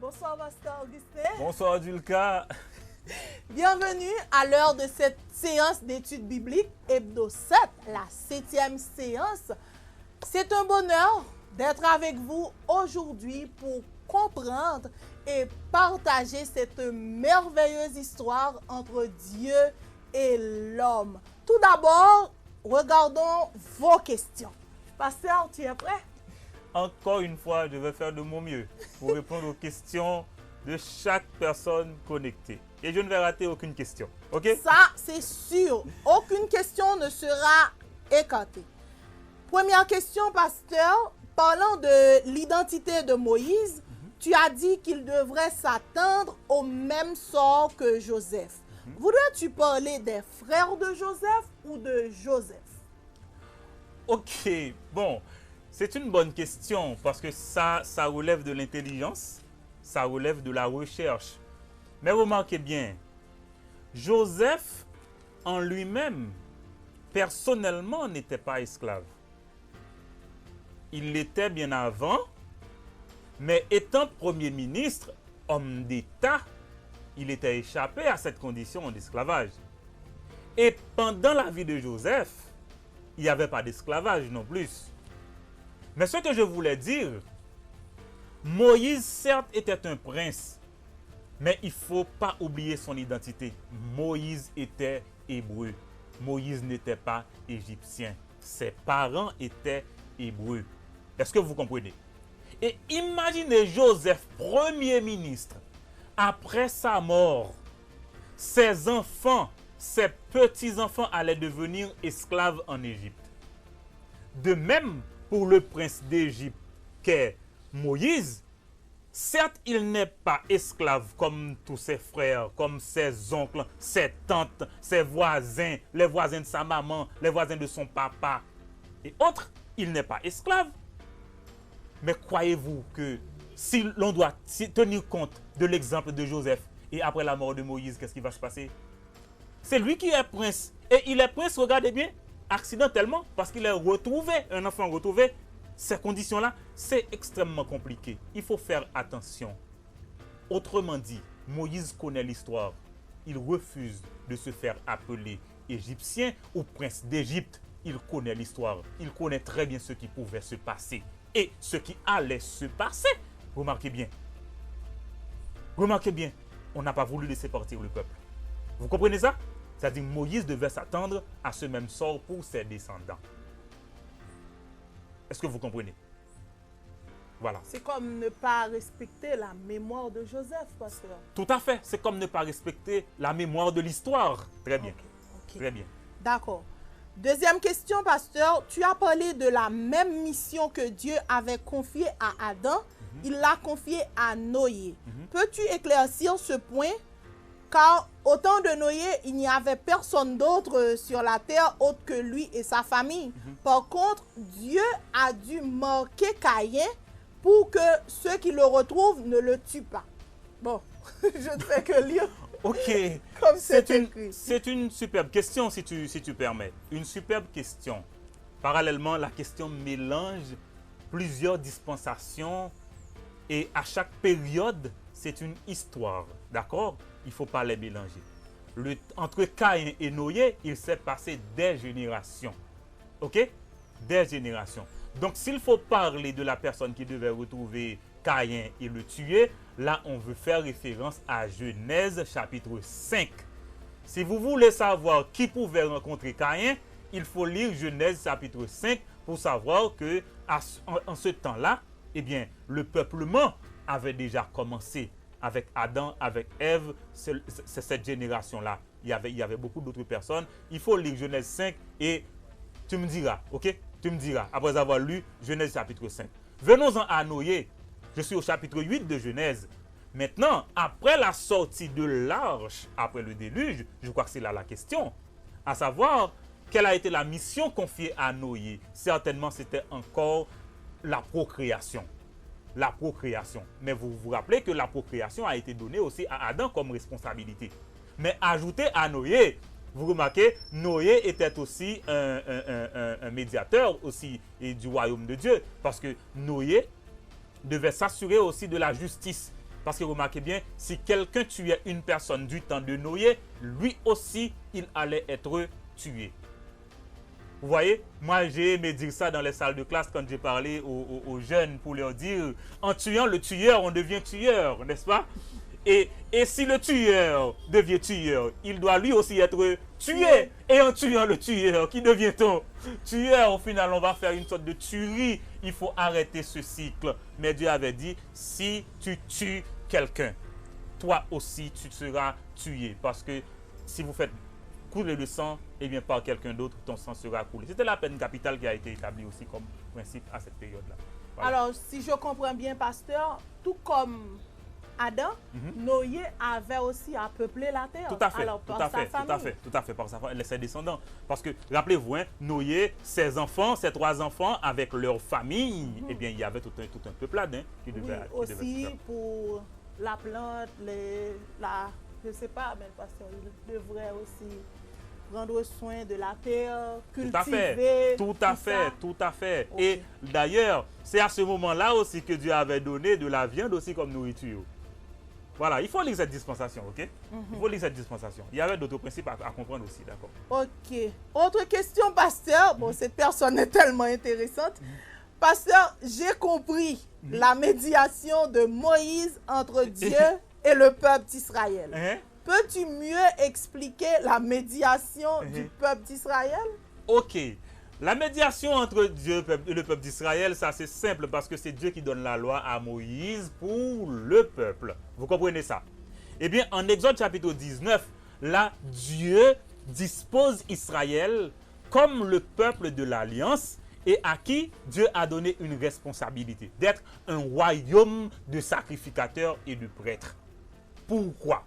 Bonsoir, Pasteur Augustin. Bonsoir, Dulka. Bienvenue à l'heure de cette séance d'études bibliques, Hebdo 7, la 7e séance. C'est un bonheur d'être avec vous aujourd'hui pour comprendre et partager cette merveilleuse histoire entre Dieu et l'homme. Tout d'abord, regardons vos questions. Pasteur, tu es prêt? Encore une fois, je vais faire de mon mieux pour répondre aux questions de chaque personne connectée. Et je ne vais rater aucune question. OK? Ça, c'est sûr. Aucune question ne sera écartée. Première question, pasteur. Parlant de l'identité de Moïse, tu as dit qu'il devrait s'attendre au même sort que Joseph. Voudrais-tu parler des frères de Joseph ou de Joseph? OK, bon, c'est une bonne question parce que ça relève de l'intelligence, ça relève de la recherche. Mais remarquez bien, Joseph en lui-même, personnellement, n'était pas esclave. Il l'était bien avant, mais étant premier ministre, homme d'État, il était échappé à cette condition d'esclavage. Et pendant la vie de Joseph, il n'y avait pas d'esclavage non plus. Mais ce que je voulais dire, Moïse certes était un prince, mais il ne faut pas oublier son identité. Moïse était hébreu. Moïse n'était pas égyptien. Ses parents étaient hébreux. Est-ce que vous comprenez? Et imaginez Joseph, premier ministre, après sa mort, ses enfants, ses petits-enfants allaient devenir esclaves en Égypte. De même pour le prince d'Égypte qu'est Moïse, certes, il n'est pas esclave comme tous ses frères, comme ses oncles, ses tantes, ses voisins, les voisins de sa maman, les voisins de son papa et autres. Il n'est pas esclave. Mais croyez-vous que si l'on doit tenir compte de l'exemple de Joseph et après la mort de Moïse, qu'est-ce qui va se passer? C'est lui qui est prince. Et il est prince, regardez bien, accidentellement, parce qu'il est retrouvé, un enfant retrouvé. Ces conditions-là, c'est extrêmement compliqué. Il faut faire attention. Autrement dit, Moïse connaît l'histoire. Il refuse de se faire appeler égyptien ou prince d'Égypte. Il connaît l'histoire. Il connaît très bien ce qui pouvait se passer et ce qui allait se passer. Remarquez bien. Remarquez bien, on n'a pas voulu laisser partir le peuple. Vous comprenez ça? C'est-à-dire que Moïse devait s'attendre à ce même sort pour ses descendants. Est-ce que vous comprenez? Voilà. C'est comme ne pas respecter la mémoire de Joseph, pasteur. Tout à fait. C'est comme ne pas respecter la mémoire de l'histoire. Très bien. Ok. Très bien. D'accord. Deuxième question, pasteur. Tu as parlé de la même mission que Dieu avait confiée à Adam. Il l'a confiée à Noé. Peux-tu éclaircir ce point? Car au temps de Noé, il n'y avait personne d'autre sur la terre autre que lui et sa famille. Par contre, Dieu a dû marquer Caïn pour que ceux qui le retrouvent ne le tuent pas. Bon, je ne fais que lire. Ok. Comme c'est écrit. C'est une superbe question, si tu permets. Une superbe question. Parallèlement, la question mélange plusieurs dispensations et à chaque période, c'est une histoire. D'accord? Il ne faut pas les mélanger. Entre Caïn et Noé, il s'est passé des générations. OK? Des générations. Donc, s'il faut parler de la personne qui devait retrouver Caïn et le tuer, là, on veut faire référence à Genèse chapitre 5. Si vous voulez savoir qui pouvait rencontrer Caïn, il faut lire Genèse chapitre 5 pour savoir que en ce temps-là, eh bien, le peuplement avait déjà commencé avec Adam, avec Ève. C'est cette génération-là. Il y avait beaucoup d'autres personnes. Il faut lire Genèse 5 et tu me diras, ok? Tu me diras, après avoir lu Genèse chapitre 5. Venons-en à Noé. Je suis au chapitre 8 de Genèse. Maintenant, après la sortie de l'arche, après le déluge, je crois que c'est là la question, à savoir, quelle a été la mission confiée à Noé? Certainement, c'était encore la procréation. La procréation. Mais vous vous rappelez que la procréation a été donnée aussi à Adam comme responsabilité. Mais ajouté à Noé, vous remarquez, Noé était aussi un médiateur aussi du royaume de Dieu. Parce que Noé devait s'assurer aussi de la justice. Parce que remarquez bien, si quelqu'un tuait une personne du temps de Noé, lui aussi, il allait être tué. Vous voyez, moi j'ai aimé dire ça dans les salles de classe quand j'ai parlé aux jeunes pour leur dire, en tuant le tueur, on devient tueur, n'est-ce pas? Et si le tueur devient tueur, il doit lui aussi être tué. Et en tuant le tueur, qui devient-on? Tueur, au final, on va faire une sorte de tuerie. Il faut arrêter ce cycle. Mais Dieu avait dit, si tu tues quelqu'un, toi aussi tu seras tué. Parce que si vous faites couler le sang, eh bien par quelqu'un d'autre, ton sang sera coulé. C'était la peine capitale qui a été établie aussi comme principe à cette période-là. Voilà. Alors, si je comprends bien, pasteur, tout comme Adam, Noé avait aussi à peupler la terre. Tout à fait, alors, tout à fait, par sa famille, ses descendants. Parce que, rappelez-vous, hein, Noé, ses enfants, ses 3 enfants, avec leur famille, eh bien, il y avait tout un peuplade hein, qui devait... Oui, aussi pour la plante, je ne sais pas, mais le pasteur, il devrait aussi prendre soin de la terre, cultiver. Tout à fait. Okay. Et d'ailleurs, c'est à ce moment-là aussi que Dieu avait donné de la viande aussi comme nourriture. Voilà, il faut lire cette dispensation, ok? Il faut lire cette dispensation. Il y avait d'autres principes à comprendre aussi, d'accord? Ok. Autre question, pasteur. Bon, cette personne est tellement intéressante. Pasteur, j'ai compris la médiation de Moïse entre Dieu et le peuple d'Israël. Peux-tu mieux expliquer la médiation du peuple d'Israël? Ok. La médiation entre Dieu et le peuple d'Israël, ça c'est simple parce que c'est Dieu qui donne la loi à Moïse pour le peuple. Vous comprenez ça? Eh bien, en Exode chapitre 19, là, Dieu dispose Israël comme le peuple de l'Alliance et à qui Dieu a donné une responsabilité d'être un royaume de sacrificateurs et de prêtres. Pourquoi?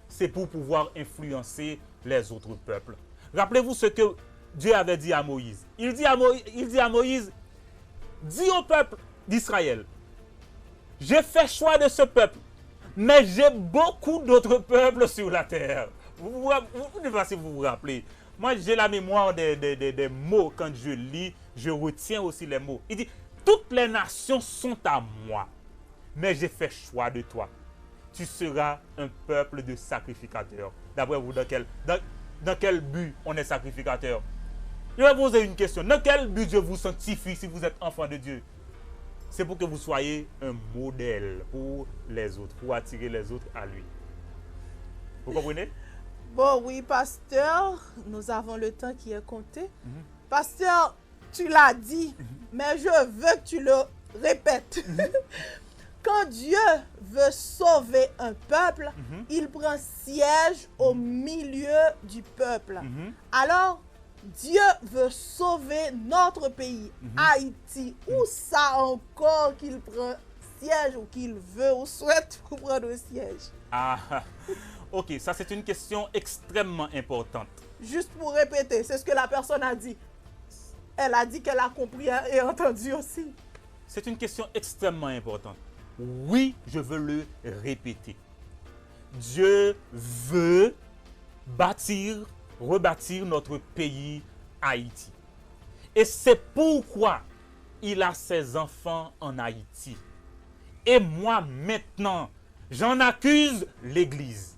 C'est pour pouvoir influencer les autres peuples. Rappelez-vous ce que Dieu avait dit à Moïse. Il dit à Moïse, dis au peuple d'Israël, j'ai fait choix de ce peuple, mais j'ai beaucoup d'autres peuples sur la terre. Vous ne sais pas si vous vous rappelez. Moi, j'ai la mémoire des mots. Quand je lis, je retiens aussi les mots. Il dit, toutes les nations sont à moi, mais j'ai fait choix de toi. Tu seras un peuple de sacrificateurs. D'après vous, dans quel but on est sacrificateur? Je vais vous poser une question. Dans quel but Dieu vous sanctifie si vous êtes enfant de Dieu? C'est pour que vous soyez un modèle pour les autres, pour attirer les autres à lui. Vous comprenez? Bon, oui, pasteur, nous avons le temps qui est compté. Pasteur, tu l'as dit, mais je veux que tu le répètes. Quand Dieu veut sauver un peuple, il prend siège au milieu du peuple. Alors, Dieu veut sauver notre pays, Haïti. Où ça encore qu'il prend siège ou qu'il veut ou souhaite prendre siège? Ah, ok, ça c'est une question extrêmement importante. Juste pour répéter, c'est ce que la personne a dit. Elle a dit qu'elle a compris et entendu aussi. C'est une question extrêmement importante. Oui, je veux le répéter. Dieu veut rebâtir notre pays Haïti. Et c'est pourquoi il a ses enfants en Haïti. Et moi, maintenant, j'en accuse l'Église.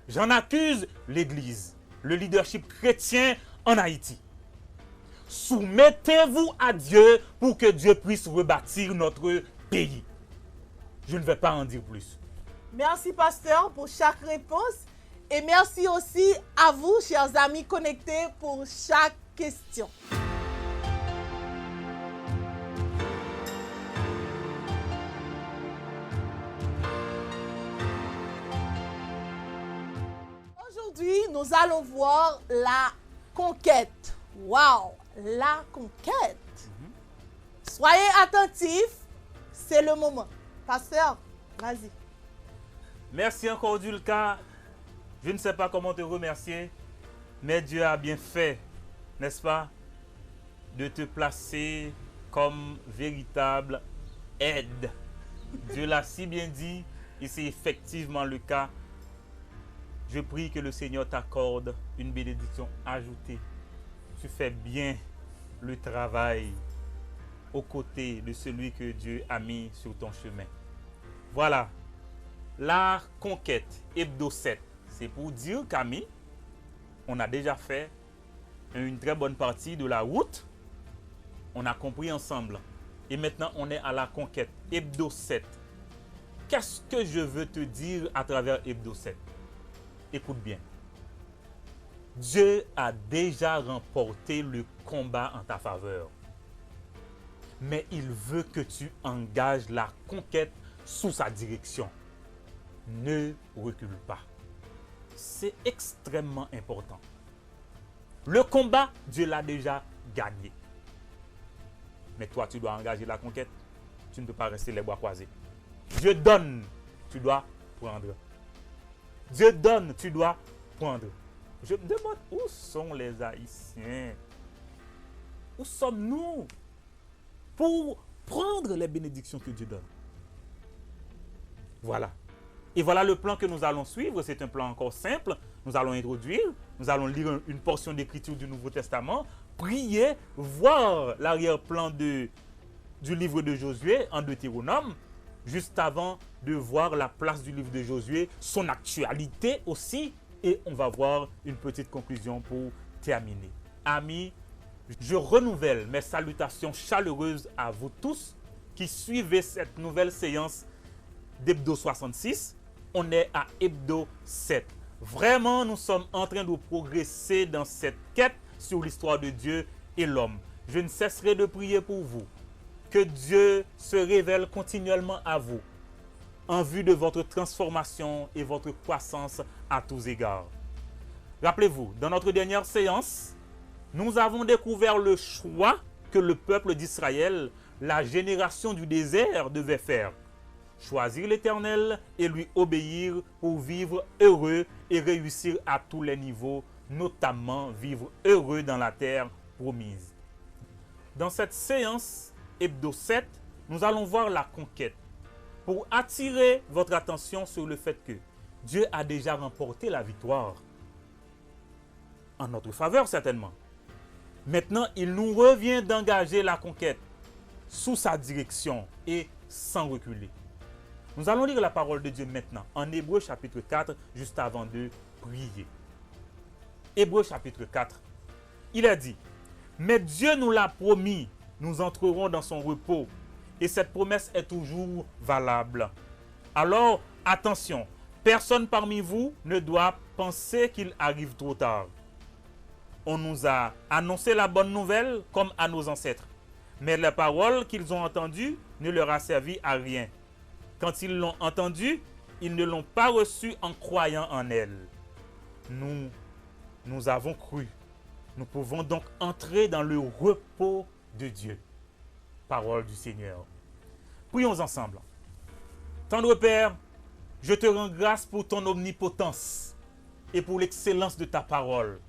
J'en accuse l'Église, le leadership chrétien en Haïti. Soumettez-vous à Dieu pour que Dieu puisse rebâtir notre pays. Je ne vais pas en dire plus. Merci, pasteur, pour chaque réponse. Et merci aussi à vous, chers amis connectés, pour chaque question. Aujourd'hui, nous allons voir la conquête. Waouh, la conquête. Soyez attentifs, c'est le moment. Pasteur, vas-y. Merci encore, Dulka. Je ne sais pas comment te remercier, mais Dieu a bien fait, n'est-ce pas, de te placer comme véritable aide. Dieu l'a si bien dit, et c'est effectivement le cas. Je prie que le Seigneur t'accorde une bénédiction ajoutée. Tu fais bien le travail aux côtés de celui que Dieu a mis sur ton chemin. Voilà, la conquête hebdo 7, c'est pour dire, Camille, on a déjà fait une très bonne partie de la route. On a compris ensemble. Et maintenant, on est à la conquête hebdo 7. Qu'est-ce que je veux te dire à travers hebdo 7? Écoute bien. Dieu a déjà remporté le combat en ta faveur. Mais il veut que tu engages la conquête sous sa direction. Ne recule pas. C'est extrêmement important. Le combat, Dieu l'a déjà gagné. Mais toi, tu dois engager la conquête. Tu ne peux pas rester les bras croisés. Dieu donne, tu dois prendre. Dieu donne, tu dois prendre. Je me demande où sont les Haïtiens? Où sommes-nous pour prendre les bénédictions que Dieu donne? Voilà. Et voilà le plan que nous allons suivre. C'est un plan encore simple. Nous allons introduire, nous allons lire une portion d'écriture du Nouveau Testament, prier, voir l'arrière-plan du livre de Josué en Deutéronome, juste avant de voir la place du livre de Josué, son actualité aussi, et on va voir une petite conclusion pour terminer. Amis, je renouvelle mes salutations chaleureuses à vous tous qui suivez cette nouvelle séance d'Hebdo 66. On est à Hebdo 7. Vraiment, nous sommes en train de progresser dans cette quête sur l'histoire de Dieu et l'homme. Je ne cesserai de prier pour vous. Que Dieu se révèle continuellement à vous en vue de votre transformation et votre croissance à tous égards. Rappelez-vous, dans notre dernière séance, nous avons découvert le choix que le peuple d'Israël, la génération du désert, devait faire. Choisir l'Éternel et lui obéir pour vivre heureux et réussir à tous les niveaux, notamment vivre heureux dans la terre promise. Dans cette séance Hebdo 7, nous allons voir la conquête pour attirer votre attention sur le fait que Dieu a déjà remporté la victoire. En notre faveur certainement. Maintenant, il nous revient d'engager la conquête sous sa direction et sans reculer. Nous allons lire la parole de Dieu maintenant en Hébreux chapitre 4, juste avant de prier. Hébreux chapitre 4, il a dit, « Mais Dieu nous l'a promis, nous entrerons dans son repos, et cette promesse est toujours valable. Alors, attention, personne parmi vous ne doit penser qu'il arrive trop tard. On nous a annoncé la bonne nouvelle comme à nos ancêtres, mais les paroles qu'ils ont entendues ne leur a servi à rien. Quand ils l'ont entendue, ils ne l'ont pas reçue en croyant en elle. Nous avons cru. Nous pouvons donc entrer dans le repos de Dieu. » Parole du Seigneur. Prions ensemble. Tendre Père, je te rends grâce pour ton omnipotence et pour l'excellence de ta parole.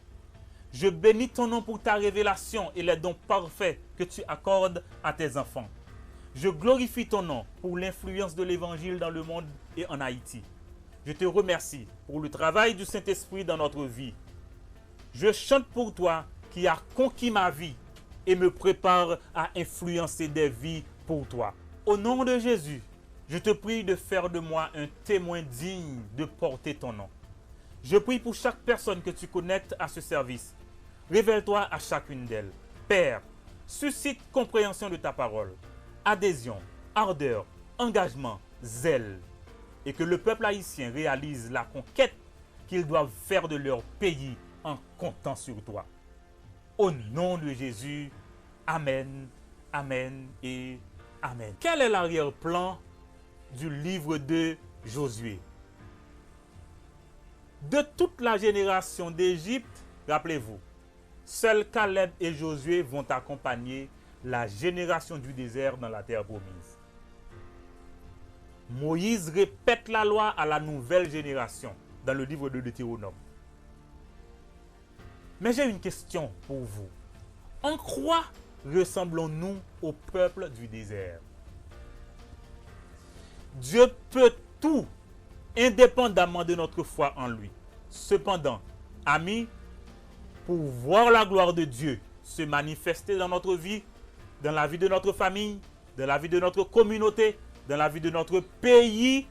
Je bénis ton nom pour ta révélation et les dons parfaits que tu accordes à tes enfants. Je glorifie ton nom pour l'influence de l'Évangile dans le monde et en Haïti. Je te remercie pour le travail du Saint-Esprit dans notre vie. Je chante pour toi qui as conquis ma vie et me prépare à influencer des vies pour toi. Au nom de Jésus, je te prie de faire de moi un témoin digne de porter ton nom. Je prie pour chaque personne que tu connectes à ce service. Révèle-toi à chacune d'elles. Père, suscite compréhension de ta parole, adhésion, ardeur, engagement, zèle, et que le peuple haïtien réalise la conquête qu'ils doivent faire de leur pays en comptant sur toi. Au nom de Jésus, Amen, Amen et Amen. Quel est l'arrière-plan du livre de Josué? De toute la génération d'Égypte, rappelez-vous, seuls Caleb et Josué vont accompagner la génération du désert dans la terre promise. Moïse répète la loi à la nouvelle génération dans le livre de Deutéronome. Mais j'ai une question pour vous. En quoi ressemblons-nous au peuple du désert? Dieu peut tout, indépendamment de notre foi en lui. Cependant, amis, pour voir la gloire de Dieu se manifester dans notre vie, dans la vie de notre famille, dans la vie de notre communauté, dans la vie de notre pays,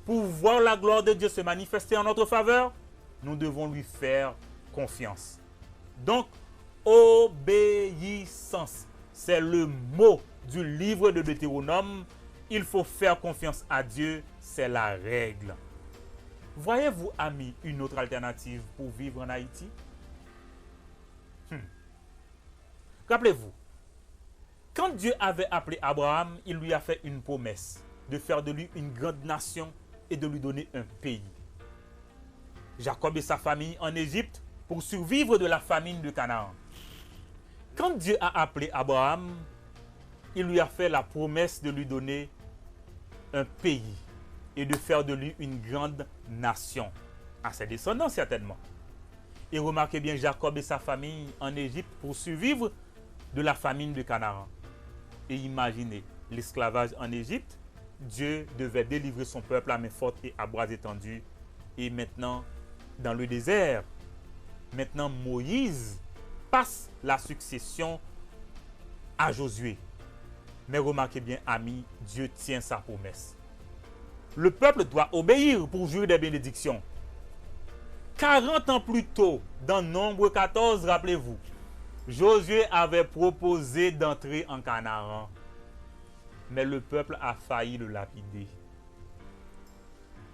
pour voir la gloire de Dieu se manifester en notre faveur, nous devons lui faire confiance. Donc, obéissance, c'est le mot du livre de Deutéronome. Il faut faire confiance à Dieu, c'est la règle. Voyez-vous, amis, une autre alternative pour vivre en Haïti? Rappelez-vous, quand Dieu avait appelé Abraham, il lui a fait une promesse de faire de lui une grande nation et de lui donner un pays. Jacob et sa famille en Égypte pour survivre de la famine de Canaan. Quand Dieu a appelé Abraham, il lui a fait la promesse de lui donner un pays et de faire de lui une grande nation, à ses descendants certainement. Et remarquez bien Jacob et sa famille en Égypte pour survivre de la famine de Canaan. Et imaginez l'esclavage en Égypte. Dieu devait délivrer son peuple à main forte et à bras étendus. Et maintenant, dans le désert, maintenant Moïse passe la succession à Josué. Mais remarquez bien, amis, Dieu tient sa promesse. Le peuple doit obéir pour jouir des bénédictions. 40 ans plus tôt, dans Nombre 14, rappelez-vous, Josué avait proposé d'entrer en Canaan. Mais le peuple a failli le lapider.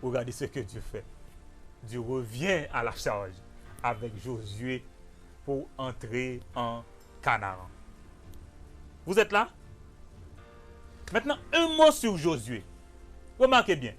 Regardez ce que Dieu fait. Dieu revient à la charge avec Josué pour entrer en Canaan. Vous êtes là? Maintenant, un mot sur Josué. Remarquez bien.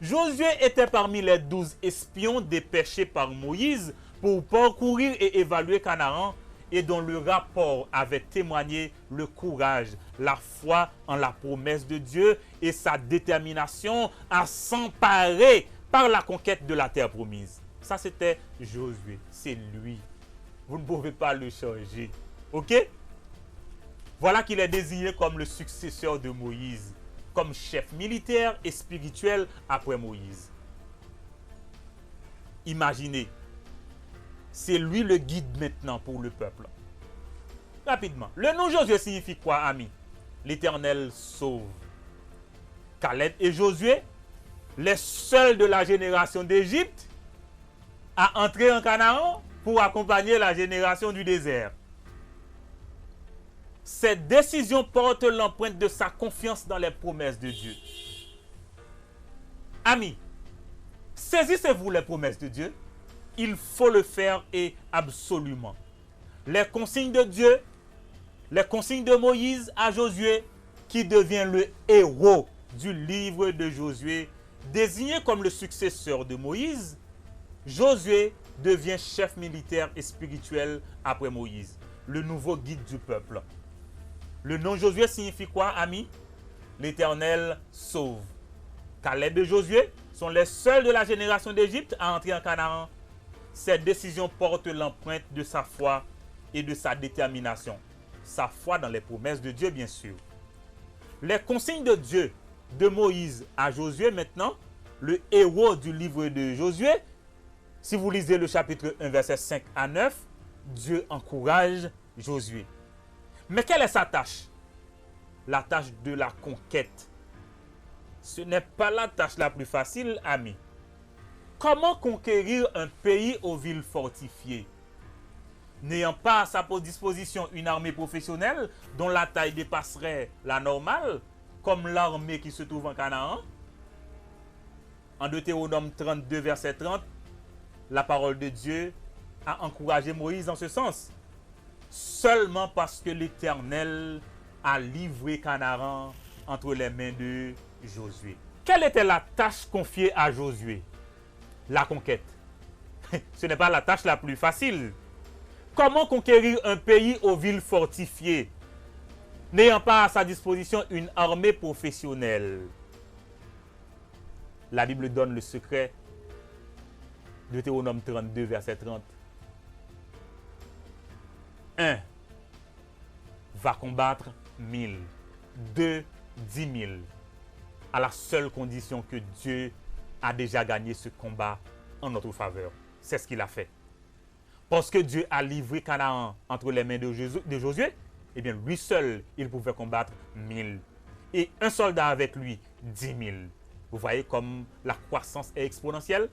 Josué était parmi les 12 espions dépêchés par Moïse pour parcourir et évaluer Canaan et dont le rapport avait témoigné le courage, la foi en la promesse de Dieu et sa détermination à s'emparer par la conquête de la terre promise. Ça, c'était Josué. C'est lui. Vous ne pouvez pas le changer. OK? Voilà qu'il est désigné comme le successeur de Moïse, comme chef militaire et spirituel après Moïse. Imaginez, c'est lui le guide maintenant pour le peuple. Rapidement, le nom Josué signifie quoi, amis? L'Éternel sauve. Caleb et Josué, les seuls de la génération d'Égypte, à entrer en Canaan pour accompagner la génération du désert. Cette décision porte l'empreinte de sa confiance dans les promesses de Dieu. Amis, saisissez-vous les promesses de Dieu. Il faut le faire et absolument. Les consignes de Dieu, les consignes de Moïse à Josué, qui devient le héros du livre de Josué, désigné comme le successeur de Moïse, Josué devient chef militaire et spirituel après Moïse, le nouveau guide du peuple. Le nom Josué signifie quoi, amis? L'Éternel sauve. Caleb et Josué sont les seuls de la génération d'Égypte à entrer en Canaan. Cette décision porte l'empreinte de sa foi et de sa détermination. Sa foi dans les promesses de Dieu, bien sûr. Les consignes de Dieu de Moïse à Josué maintenant, le héros du livre de Josué. Si vous lisez le chapitre 1, verset 5 à 9, Dieu encourage Josué. Mais quelle est sa tâche? La tâche de la conquête. Ce n'est pas la tâche la plus facile, amis. Comment conquérir un pays aux villes fortifiées? N'ayant pas à sa disposition une armée professionnelle dont la taille dépasserait la normale, comme l'armée qui se trouve en Canaan. En Deutéronome 32, verset 30, la parole de Dieu a encouragé Moïse en ce sens. Seulement parce que l'Éternel a livré Canaan entre les mains de Josué. Quelle était la tâche confiée à Josué? La conquête. Ce n'est pas la tâche la plus facile. Comment conquérir un pays aux villes fortifiées, n'ayant pas à sa disposition une armée professionnelle? La Bible donne le secret. Deutéronome 32, verset 30. 1 va combattre 1000. 2, 10 000. À la seule condition que Dieu a déjà gagné ce combat en notre faveur. C'est ce qu'il a fait. Parce que Dieu a livré Canaan entre les mains de Josué, eh bien lui seul, il pouvait combattre 1000. Et un soldat avec lui, 10 000. Vous voyez comme la croissance est exponentielle?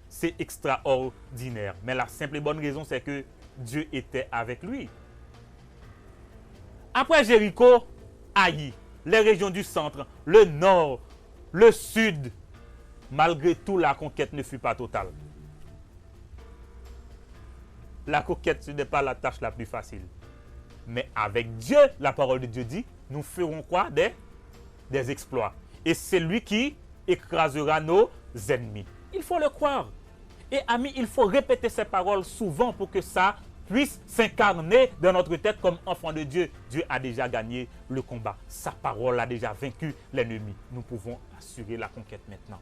C'est extraordinaire. Mais la simple et bonne raison, c'est que Dieu était avec lui. Après Jéricho, Haï, les régions du centre, le nord, le sud, malgré tout, la conquête ne fut pas totale. La conquête, ce n'est pas la tâche la plus facile. Mais avec Dieu, la parole de Dieu dit, nous ferons quoi? Des exploits. Et c'est lui qui écrasera nos ennemis. Il faut le croire. Et amis, il faut répéter ces paroles souvent pour que ça puisse s'incarner dans notre tête comme enfant de Dieu. Dieu a déjà gagné le combat. Sa parole a déjà vaincu l'ennemi. Nous pouvons assurer la conquête maintenant.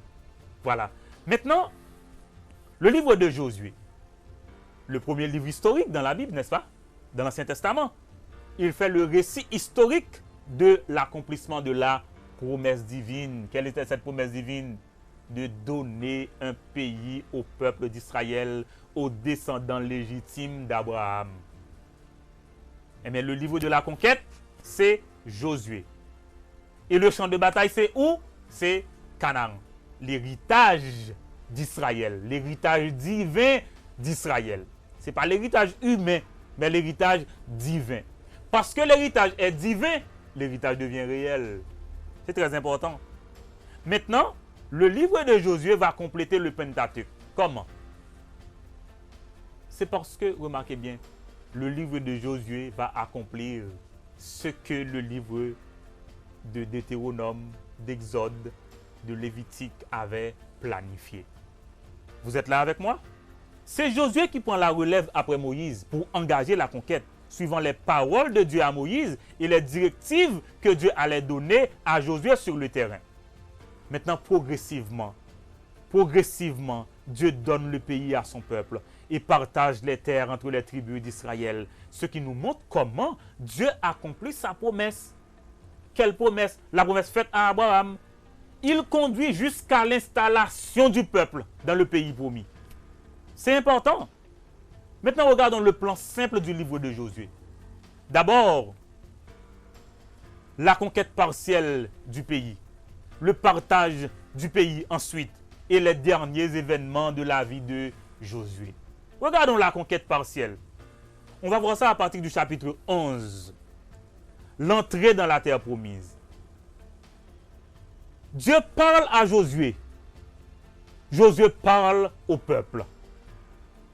Voilà. Maintenant, le livre de Josué. Le premier livre historique dans la Bible, n'est-ce pas? Dans l'Ancien Testament. Il fait le récit historique de l'accomplissement de la promesse divine. Quelle était cette promesse divine? De donner un pays au peuple d'Israël, aux descendants légitimes d'Abraham. Eh bien, le livre de la conquête, c'est Josué. Et le champ de bataille, c'est où? C'est Canaan. L'héritage d'Israël, l'héritage divin d'Israël. Ce n'est pas l'héritage humain, mais l'héritage divin. Parce que l'héritage est divin, l'héritage devient réel. C'est très important. Maintenant, le livre de Josué va compléter le Pentateuque. Comment? C'est parce que, remarquez bien, le livre de Josué va accomplir ce que le livre de Deutéronome, d'Exode, de Lévitique avait planifié. Vous êtes là avec moi? C'est Josué qui prend la relève après Moïse pour engager la conquête, suivant les paroles de Dieu à Moïse et les directives que Dieu allait donner à Josué sur le terrain. Maintenant, progressivement, Dieu donne le pays à son peuple et partage les terres entre les tribus d'Israël. Ce qui nous montre comment Dieu accomplit sa promesse. Quelle promesse? La promesse faite à Abraham. Il conduit jusqu'à l'installation du peuple dans le pays promis. C'est important. Maintenant, regardons le plan simple du livre de Josué. D'abord, la conquête partielle du pays. Le partage du pays ensuite et les derniers événements de la vie de Josué. Regardons la conquête partielle. On va voir ça à partir du chapitre 11. L'entrée dans la terre promise. Dieu parle à Josué. Josué parle au peuple.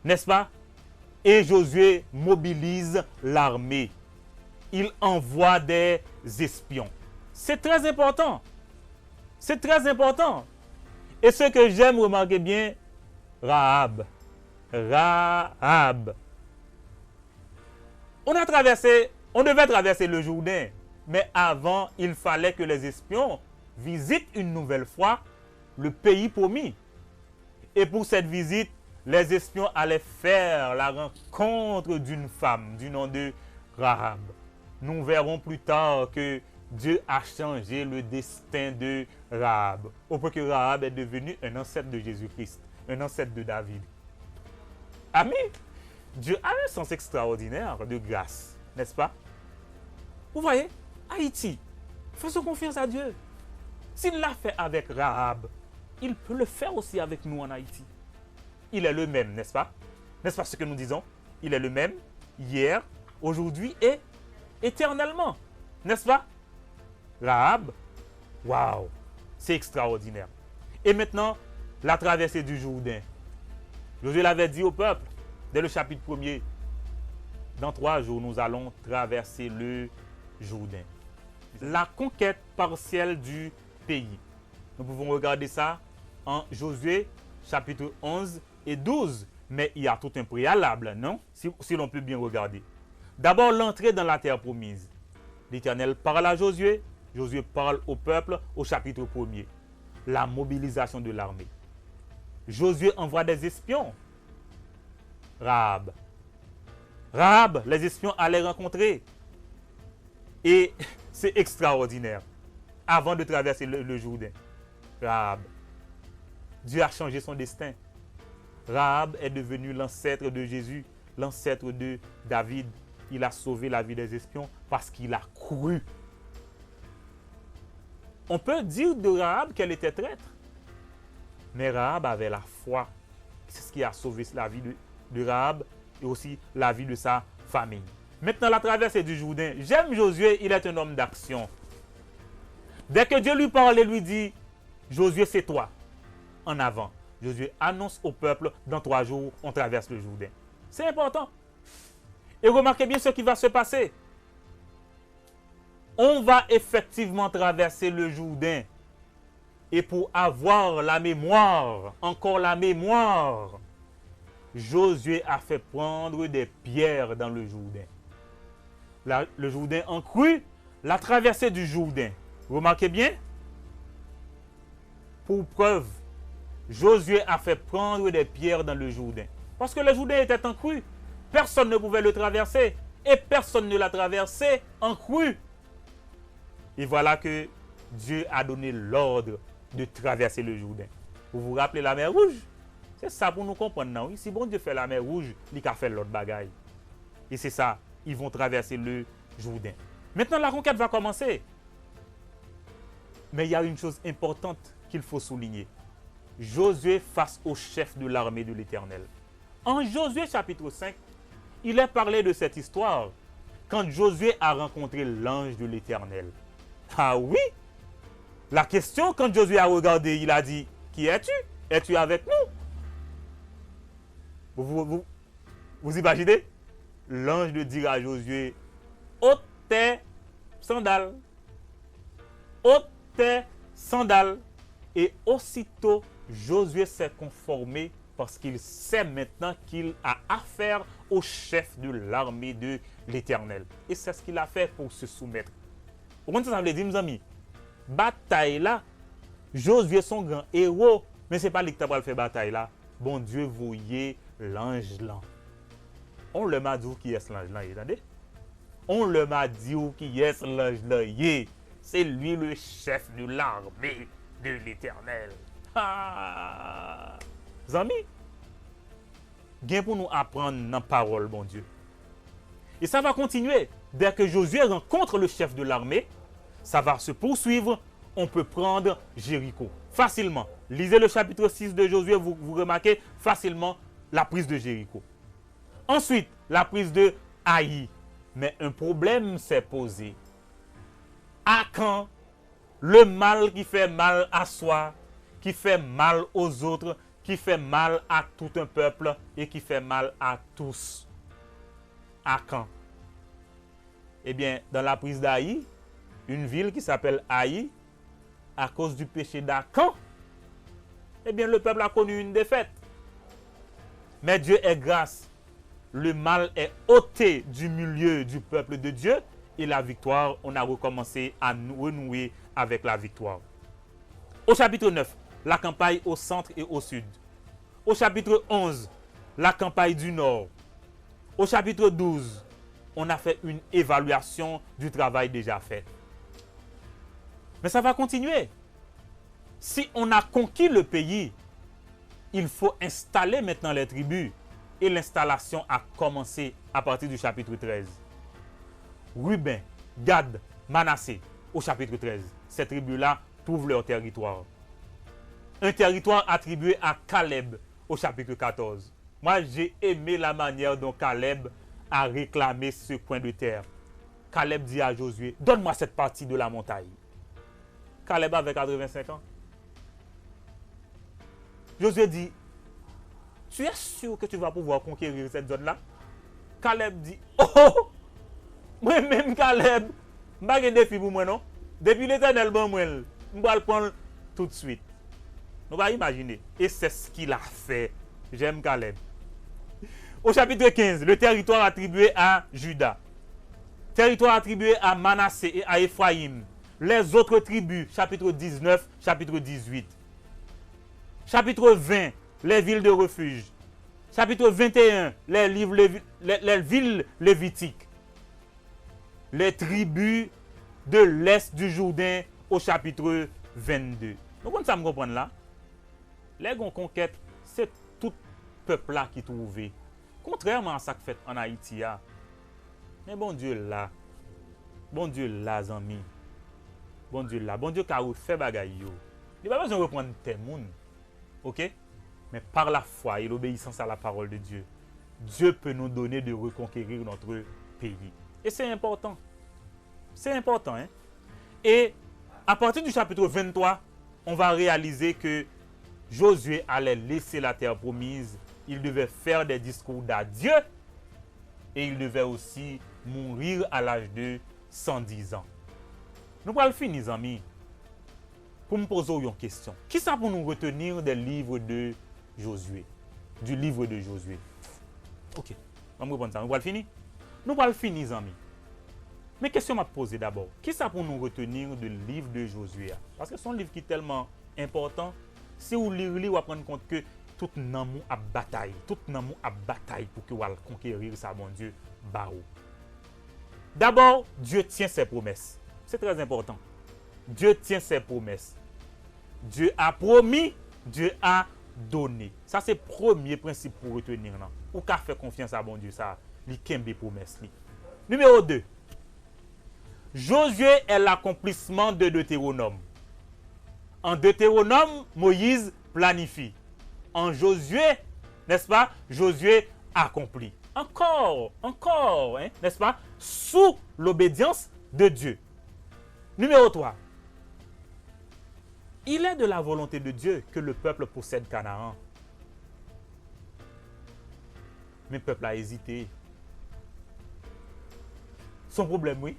N'est-ce pas? Et Josué mobilise l'armée. Il envoie des espions. C'est très important. C'est très important. Et ce que j'aime, remarquez bien, Rahab. On devait traverser le Jourdain. Mais avant, il fallait que les espions visitent une nouvelle fois le pays promis. Et pour cette visite, les espions allaient faire la rencontre d'une femme du nom de Rahab. Nous verrons plus tard que Dieu a changé le destin de Rahab. Au point que Rahab est devenu un ancêtre de Jésus-Christ, un ancêtre de David. Amis, Dieu a un sens extraordinaire de grâce, n'est-ce pas? Vous voyez, Haïti, faisons confiance à Dieu. S'il l'a fait avec Rahab, il peut le faire aussi avec nous en Haïti. Il est le même, n'est-ce pas? N'est-ce pas ce que nous disons? Il est le même hier, aujourd'hui et éternellement. N'est-ce pas? Rahab, waouh, c'est extraordinaire. Et maintenant, la traversée du Jourdain. Josué l'avait dit au peuple, dès le chapitre 1er, dans 3 jours, nous allons traverser le Jourdain. La conquête partielle du pays. Nous pouvons regarder ça en Josué, chapitre 11 et 12. Mais il y a tout un préalable, non? Si l'on peut bien regarder. D'abord, l'entrée dans la terre promise. L'Éternel parle à Josué. Josué parle au peuple au chapitre 1er. La mobilisation de l'armée. Josué envoie des espions. Rahab, les espions allaient rencontrer. Et c'est extraordinaire. Avant de traverser le Jourdain. Rahab. Dieu a changé son destin. Rahab est devenu l'ancêtre de Jésus, l'ancêtre de David. Il a sauvé la vie des espions parce qu'il a cru. On peut dire de Rahab qu'elle était traître. Mais Rahab avait la foi. C'est ce qui a sauvé la vie de Rahab et aussi la vie de sa famille. Maintenant, la traversée du Jourdain. J'aime Josué, il est un homme d'action. Dès que Dieu lui parle et lui dit, Josué, c'est toi, en avant. Josué annonce au peuple, dans 3 jours, on traverse le Jourdain. C'est important. Et remarquez bien ce qui va se passer. On va effectivement traverser le Jourdain. Et pour avoir la mémoire, encore la mémoire, Josué a fait prendre des pierres dans le Jourdain. Le Jourdain en crue, la traversée du Jourdain. Remarquez bien. Pour preuve, Josué a fait prendre des pierres dans le Jourdain. Parce que le Jourdain était en crue. Personne ne pouvait le traverser. Et personne ne l'a traversé en crue. Et voilà que Dieu a donné l'ordre de traverser le Jourdain. Vous vous rappelez la mer Rouge? C'est ça pour nous comprendre. Non? Si bon Dieu fait la mer Rouge, il a fait l'autre bagaille. Et c'est ça, ils vont traverser le Jourdain. Maintenant, la conquête va commencer. Mais il y a une chose importante qu'il faut souligner. Josué face au chef de l'armée de l'Éternel. En Josué chapitre 5, il est parlé de cette histoire quand Josué a rencontré l'ange de l'Éternel. Ah oui? La question, quand Josué a regardé, il a dit, qui es-tu? Es-tu avec nous? Vous imaginez? L'ange de dire à Josué, ôte tes sandales. Ôte tes sandales. Et aussitôt, Josué s'est conformé parce qu'il sait maintenant qu'il a affaire au chef de l'armée de l'Éternel. Et c'est ce qu'il a fait pour se soumettre. Vous comprenez ça veut dire, mes amis? Bataille là, Josué son grand héros, mais ce n'est pas lui qui a fait bataille là. Bon Dieu voyait l'ange là. On le m'a dit qui est l'ange là, attendez? On le m'a dit qui est l'ange là, c'est lui le chef de l'armée de l'Éternel. Ah! Amis, bien pour nous apprendre dans la parole, bon Dieu. Et ça va continuer. Dès que Josué rencontre le chef de l'armée, ça va se poursuivre. On peut prendre Jéricho facilement. Lisez le chapitre 6 de Josué, vous remarquez facilement la prise de Jéricho. Ensuite, la prise de Haï. Mais un problème s'est posé. À quand le mal qui fait mal à soi, qui fait mal aux autres, qui fait mal à tout un peuple et qui fait mal à tous? À quand? Eh bien, dans la prise d'Haï, une ville qui s'appelle Haï, à cause du péché d'Acan, eh bien, le peuple a connu une défaite. Mais Dieu est grâce. Le mal est ôté du milieu du peuple de Dieu et la victoire, on a recommencé à renouer avec la victoire. Au chapitre 9, la campagne au centre et au sud. Au chapitre 11, la campagne du nord. Au chapitre 12, on a fait une évaluation du travail déjà fait. Mais ça va continuer. Si on a conquis le pays, il faut installer maintenant les tribus. Et l'installation a commencé à partir du chapitre 13. Ruben, Gad, Manassé, au chapitre 13. Ces tribus-là trouvent leur territoire. Un territoire attribué à Caleb au chapitre 14. Moi, j'ai aimé la manière dont Caleb a réclamé ce coin de terre. Caleb dit à Josué, donne-moi cette partie de la montagne. Caleb avait 85 ans. Josué dit, tu es sûr que tu vas pouvoir conquérir cette zone-là? Caleb dit, oh, moi-même Caleb, je n'ai pas de défi pour moi, non? Depuis l'Éternel, je vais le prendre tout de suite. On va imaginer. Et c'est ce qu'il a fait. J'aime Caleb. Au chapitre 15, le territoire attribué à Juda. Territoire attribué à Manassé et à Ephraïm. Les autres tribus, chapitre 19, chapitre 18. Chapitre 20, les villes de refuge. Chapitre 21, les villes lévitiques. Les tribus de l'est du Jourdain au chapitre 22. Donc, on ça me comprendre là. Les conquêtes, c'est tout peuple là qui trouvé. Contrairement à ça que fait en Haïti. Mais bon Dieu là. Bon Dieu là, amis. Bon Dieu là. Bon Dieu qui a fait bagaille yo. Il n'y a pas besoin de reprendre tes moun. Ok? Mais par la foi et l'obéissance à la parole de Dieu, Dieu peut nous donner de reconquérir notre pays. Et c'est important. C'est important. Hein? Et à partir du chapitre 23, on va réaliser que Josué allait laisser la terre promise. Il devait faire des discours d'adieu. Et il devait aussi mourir à l'âge de 110 ans. Nous allons finir, les amis, pour me poser une question. Qui ça pour nous retenir des livres de Josué? Du livre de Josué. Ok, on va répondre ça. Nous allons finir? Nous allons finir, les amis. Mais question m'a posée d'abord. Qui ça pour nous retenir du livre de Josué? Parce que c'est un livre qui est tellement important. Si vous lisez, vous allez prendre compte que tout namou a bataille. Tout namou a bataille pour que vous allez conquérir ça, mon Dieu, barreau. D'abord, Dieu tient ses promesses. C'est très important. Dieu tient ses promesses. Dieu a promis, Dieu a donné. Ça, c'est le premier principe pour retenir. Ou qu'à faire confiance à bon Dieu, ça, il kembe promesses. Numéro 2. Josué est l'accomplissement de Deutéronome. En Deutéronome, Moïse planifie. En Josué, n'est-ce pas, Josué accomplit. Encore, hein, n'est-ce pas, sous l'obéissance de Dieu. Numéro 3. Il est de la volonté de Dieu que le peuple possède Canaan. Mais le peuple a hésité. Son problème, oui.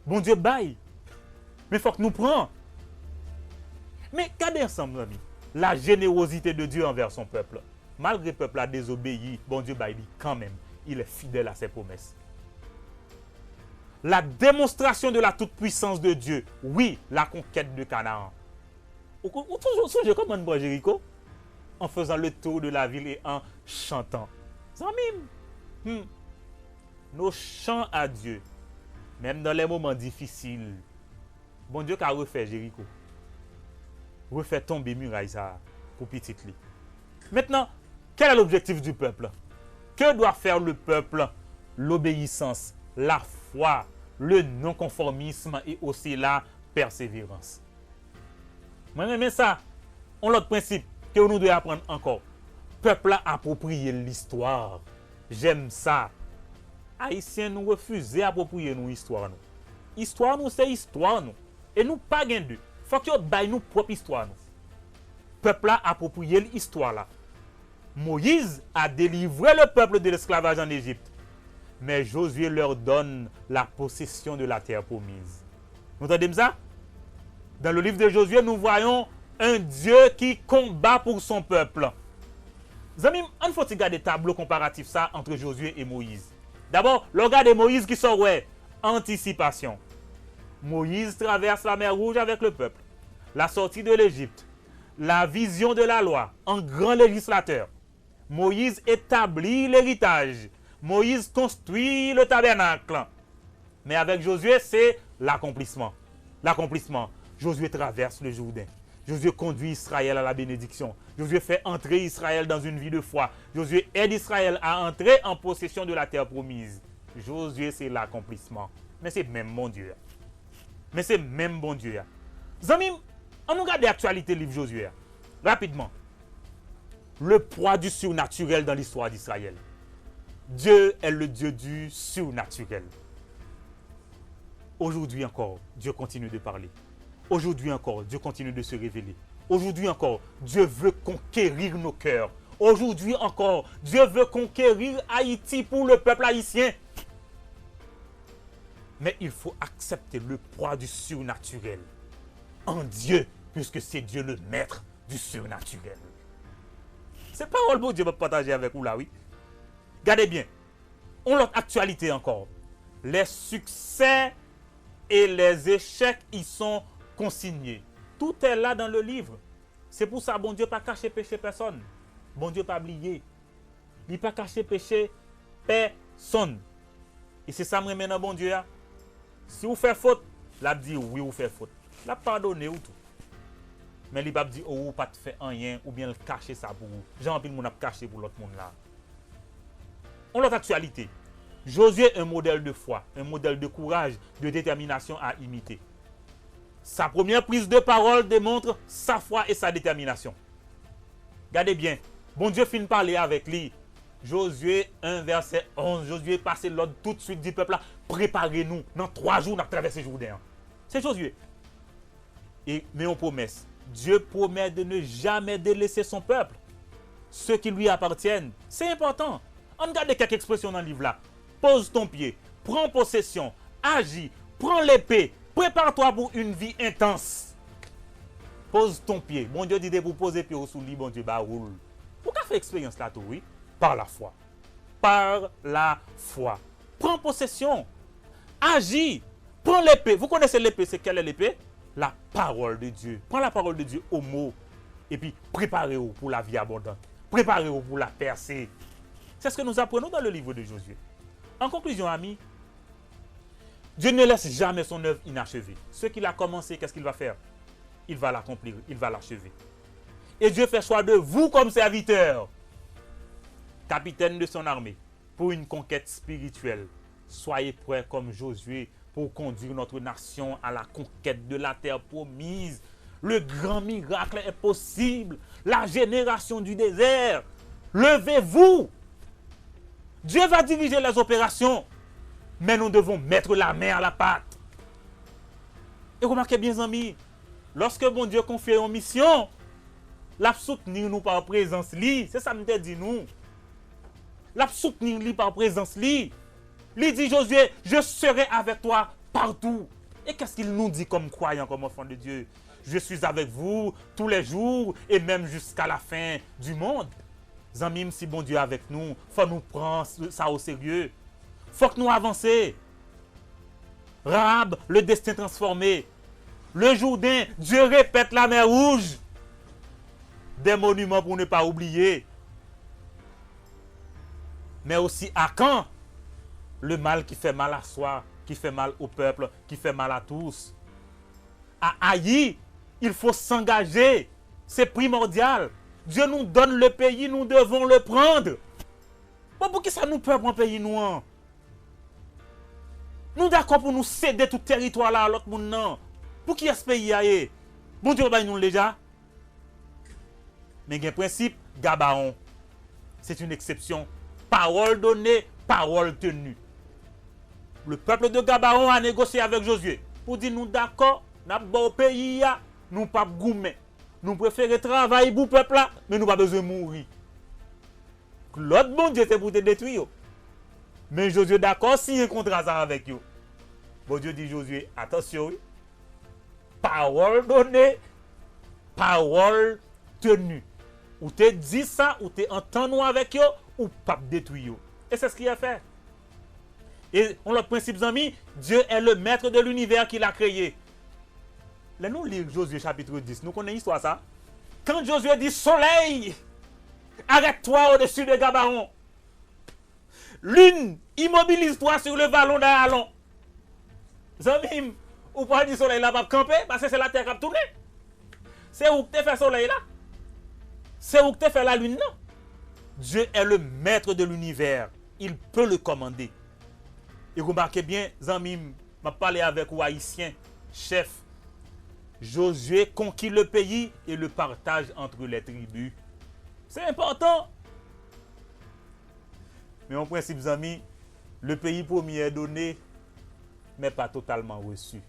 Bon Dieu baille. Mais il faut que nous prenions. Mais regardez ensemble, amis, la générosité de Dieu envers son peuple. Malgré le peuple a désobéi, bon Dieu baille quand même. Il est fidèle à ses promesses. La démonstration de la toute-puissance de Dieu. Oui, la conquête de Canaan. Vous songez comment on voit Jéricho? En faisant le tour de la ville et en chantant. Zamim. Nos chants à Dieu, même dans les moments difficiles, bon Dieu a refait Jéricho. Refait tomber muraille ça pour petit lit. Maintenant, quel est l'objectif du peuple? Que doit faire le peuple? L'obéissance, la foi, le non-conformisme et aussi la persévérance. Mais ça, on l'autre principe que nous devons apprendre encore. Peuple a approprié l'histoire. J'aime ça. Haïtiens nous refusent d'approprier nos histoires. Histoire nous, c'est histoire nous. Et nous pas gain de. Faut que nous baillons nos propre histoire nous. Peuple a approprié l'histoire là. Moïse a délivré le peuple de l'esclavage en Égypte. Mais Josué leur donne la possession de la terre promise. Vous entendez ça? Dans le livre de Josué, nous voyons un Dieu qui combat pour son peuple. Amis, il faut regarder des tableaux comparatifs ça entre Josué et Moïse. D'abord, le regard de Moïse qui sort, ouais, anticipation. Moïse traverse la mer Rouge avec le peuple. La sortie de l'Égypte. La vision de la loi en grand législateur. Moïse établit l'héritage. Moïse construit le tabernacle. Mais avec Josué, c'est l'accomplissement. L'accomplissement. Josué traverse le Jourdain. Josué conduit Israël à la bénédiction. Josué fait entrer Israël dans une vie de foi. Josué aide Israël à entrer en possession de la terre promise. Josué, c'est l'accomplissement. Mais c'est même mon Dieu. Mais c'est même bon Dieu. Amis, on nous regarde l'actualité du livre Josué. Rapidement. Le poids du surnaturel dans l'histoire d'Israël. Dieu est le Dieu du surnaturel. Aujourd'hui encore, Dieu continue de parler. Aujourd'hui encore, Dieu continue de se révéler. Aujourd'hui encore, Dieu veut conquérir nos cœurs. Aujourd'hui encore, Dieu veut conquérir Haïti pour le peuple haïtien. Mais il faut accepter le poids du surnaturel en Dieu, puisque c'est Dieu le maître du surnaturel. C'est parole pour Dieu va partager avec vous là, oui. Regardez bien. On a l'autre actualité encore. Les succès et les échecs y sont consignés. Tout est là dans le livre. C'est pour ça, bon Dieu pas caché péché personne. Bon Dieu pas oublié. Il pas caché péché personne. Et c'est ça que je dans bon Dieu. Si vous faites faute, la dit oui, vous faites faute. La pardonner ou tout. Mais il pas dit oh, vous pas fait rien ou bien le cacher ça pour vous. Jean-Pierre mon a caché pour l'autre monde là. On l'autre actualité. Josué est un modèle de foi, un modèle de courage, de détermination à imiter. Sa première prise de parole démontre sa foi et sa détermination. Regardez bien. Bon Dieu finit parler avec lui. Josué 1, verset 11. Josué passe l'ordre tout de suite du peuple là. Préparez-nous. Dans 3 jours, nous avons traversé Jourdain. C'est Josué. Mais on promesse. Dieu promet de ne jamais délaisser son peuple. Ceux qui lui appartiennent. C'est important. On regarde quelques expressions dans le livre là. Pose ton pied. Prends possession. Agis. Prends l'épée. Prépare-toi pour une vie intense. Pose ton pied. Bon Dieu dit pour poser pied sous lit, bon Dieu, bah roule. Pourquoi faire expérience là tout, oui? Par la foi. Par la foi. Prends possession. Agis. Prends l'épée. Vous connaissez l'épée, c'est quelle est l'épée? La parole de Dieu. Prends la parole de Dieu au mot. Et puis, préparez-vous pour la vie abondante. Préparez-vous pour la percée. C'est ce que nous apprenons dans le livre de Josué. En conclusion, amis, Dieu ne laisse jamais son œuvre inachevée. Ce qu'il a commencé, qu'est-ce qu'il va faire? Il va l'accomplir, il va l'achever. Et Dieu fait choix de vous comme serviteurs, capitaine de son armée, pour une conquête spirituelle. Soyez prêts comme Josué pour conduire notre nation à la conquête de la terre promise. Le grand miracle est possible. La génération du désert. Levez-vous. Dieu va diriger les opérations. Mais nous devons mettre la main à la pâte. Et remarquez bien, amis, lorsque bon Dieu confie une mission, la soutenir nous par présence li, c'est ça que nous dit nous. La soutenir li par présence li. Il dit Josué, je serai avec toi partout. Et qu'est-ce qu'il nous dit comme croyants, comme enfants de Dieu? Je suis avec vous tous les jours et même jusqu'à la fin du monde. Amis, si bon Dieu est avec nous, il faut nous prendre ça au sérieux. Il faut que nous avancions. Rahab, le destin transformé. Le Jourdain, Dieu répète la mer rouge. Des monuments pour ne pas oublier. Mais aussi Akan, le mal qui fait mal à soi, qui fait mal au peuple, qui fait mal à tous. À Haï, il faut s'engager. C'est primordial. Dieu nous donne le pays, nous devons le prendre. Bon, pour qui ça nous peut prendre pays nous? Hein? Nous d'accord pour nous céder tout territoire là à l'autre monde non. Pour qui est ce pays aille? Bon Dieu va nous déjà. Mais il y a un principe, Gabaon. C'est une exception. Parole donnée, parole tenue. Le peuple de Gabaon a négocié avec Josué pour dire nous d'accord, nous bon pays, nous pas gourmet. Nous préférons travailler pour le peuple là, mais nous pas besoin de mourir. L'autre bon Dieu c'est pour te détruire. Mais Josué d'accord si un contrat ça avec eux. Bon Dieu dit Josué, attention, parole donnée, parole tenue. Ou te dit ça, ou te entends avec eux, ou pas détruire. Et c'est ce qu'il a fait. Et on le principe, amis, Dieu est le maître de l'univers qu'il a créé. Là, nous lisons Josué chapitre 10. Nous connaissons l'histoire ça. Quand Josué dit soleil, arrête-toi au-dessus de Gabaon. Lune, immobilise-toi sur le vallon d'Aalon. Zamim, ou pas dire soleil là, pas camper, parce que c'est la terre qui a tourné. C'est où que tu fais soleil là. C'est où que tu fais la lune non. Dieu est le maître de l'univers. Il peut le commander. Et remarquez bien, Zamim, m'a parlé avec un haïtien, chef. Josué conquit le pays et le partage entre les tribus. C'est important. Mais en principe, amis, le pays premier est donné, mais pas totalement reçu.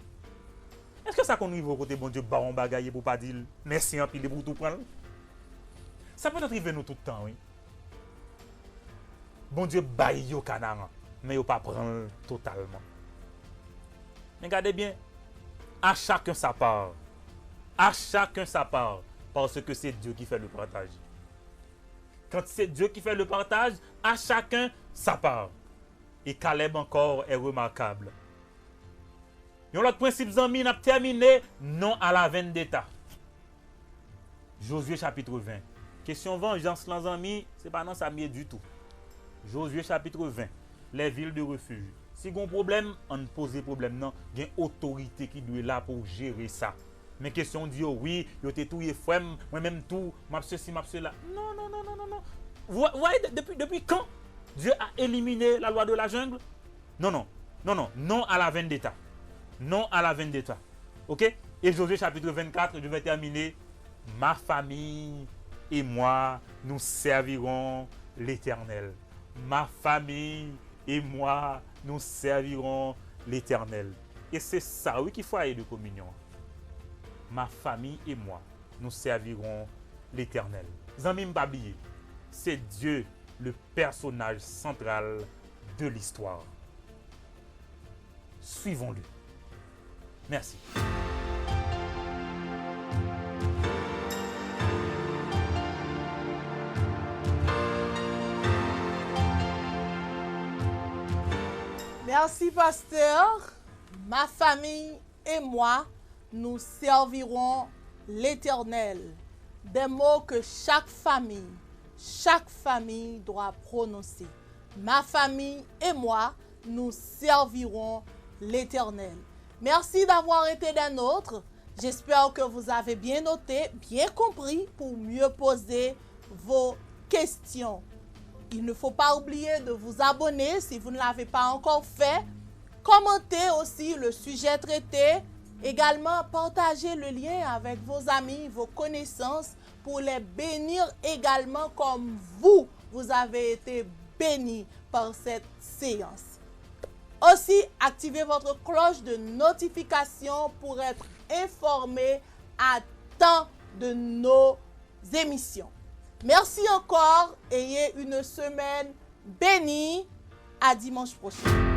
Est-ce que ça qu'on arrive au côté bon Dieu, baron bagaille pour pas dire merci en pile pour tout prendre? Ça peut arriver nous tout le temps, oui. Bon Dieu, baille au canard, mais il ne pas prendre totalement. Mais regardez bien, à chacun sa part. À chacun sa part. Parce que c'est Dieu qui fait le partage. Quand c'est Dieu qui fait le partage, à chacun sa part. Et Caleb encore est remarquable. Et l'autre principe, amis, n'a terminé, non à la vendetta. Josué chapitre 20. Question vengeance, les amis, c'est pas non ça mieux du tout. Josué chapitre 20. Les villes de refuge. Si vous avez un problème, on ne pose problème non. Il y a une autorité qui doit être là pour gérer ça. Mais question dit oui, yo te tout frère, moi même tout, m'a ceci, m'a cela. Non. Vous voyez depuis quand Dieu a éliminé la loi de la jungle? Non à la vendetta. Non à la vendetta. OK? Et Josué chapitre 24, je vais terminer. Ma famille et moi, nous servirons l'Éternel. Ma famille et moi, nous servirons l'Éternel. Et c'est ça, oui, qu'il faut aller de communion. Ma famille et moi, nous servirons l'Éternel. Zami m'pablier, c'est Dieu le personnage central de l'histoire. Suivons-le. Merci. Merci, pasteur. Ma famille et moi, nous servirons l'Éternel. Des mots que chaque famille doit prononcer. Ma famille et moi, nous servirons l'Éternel. Merci d'avoir été des nôtres. J'espère que vous avez bien noté, bien compris pour mieux poser vos questions. Il ne faut pas oublier de vous abonner si vous ne l'avez pas encore fait. Commentez aussi le sujet traité. Également, partagez le lien avec vos amis, vos connaissances pour les bénir également comme vous avez été bénis par cette séance. Aussi, activez votre cloche de notification pour être informé à temps de nos émissions. Merci encore. Ayez une semaine bénie. À dimanche prochain.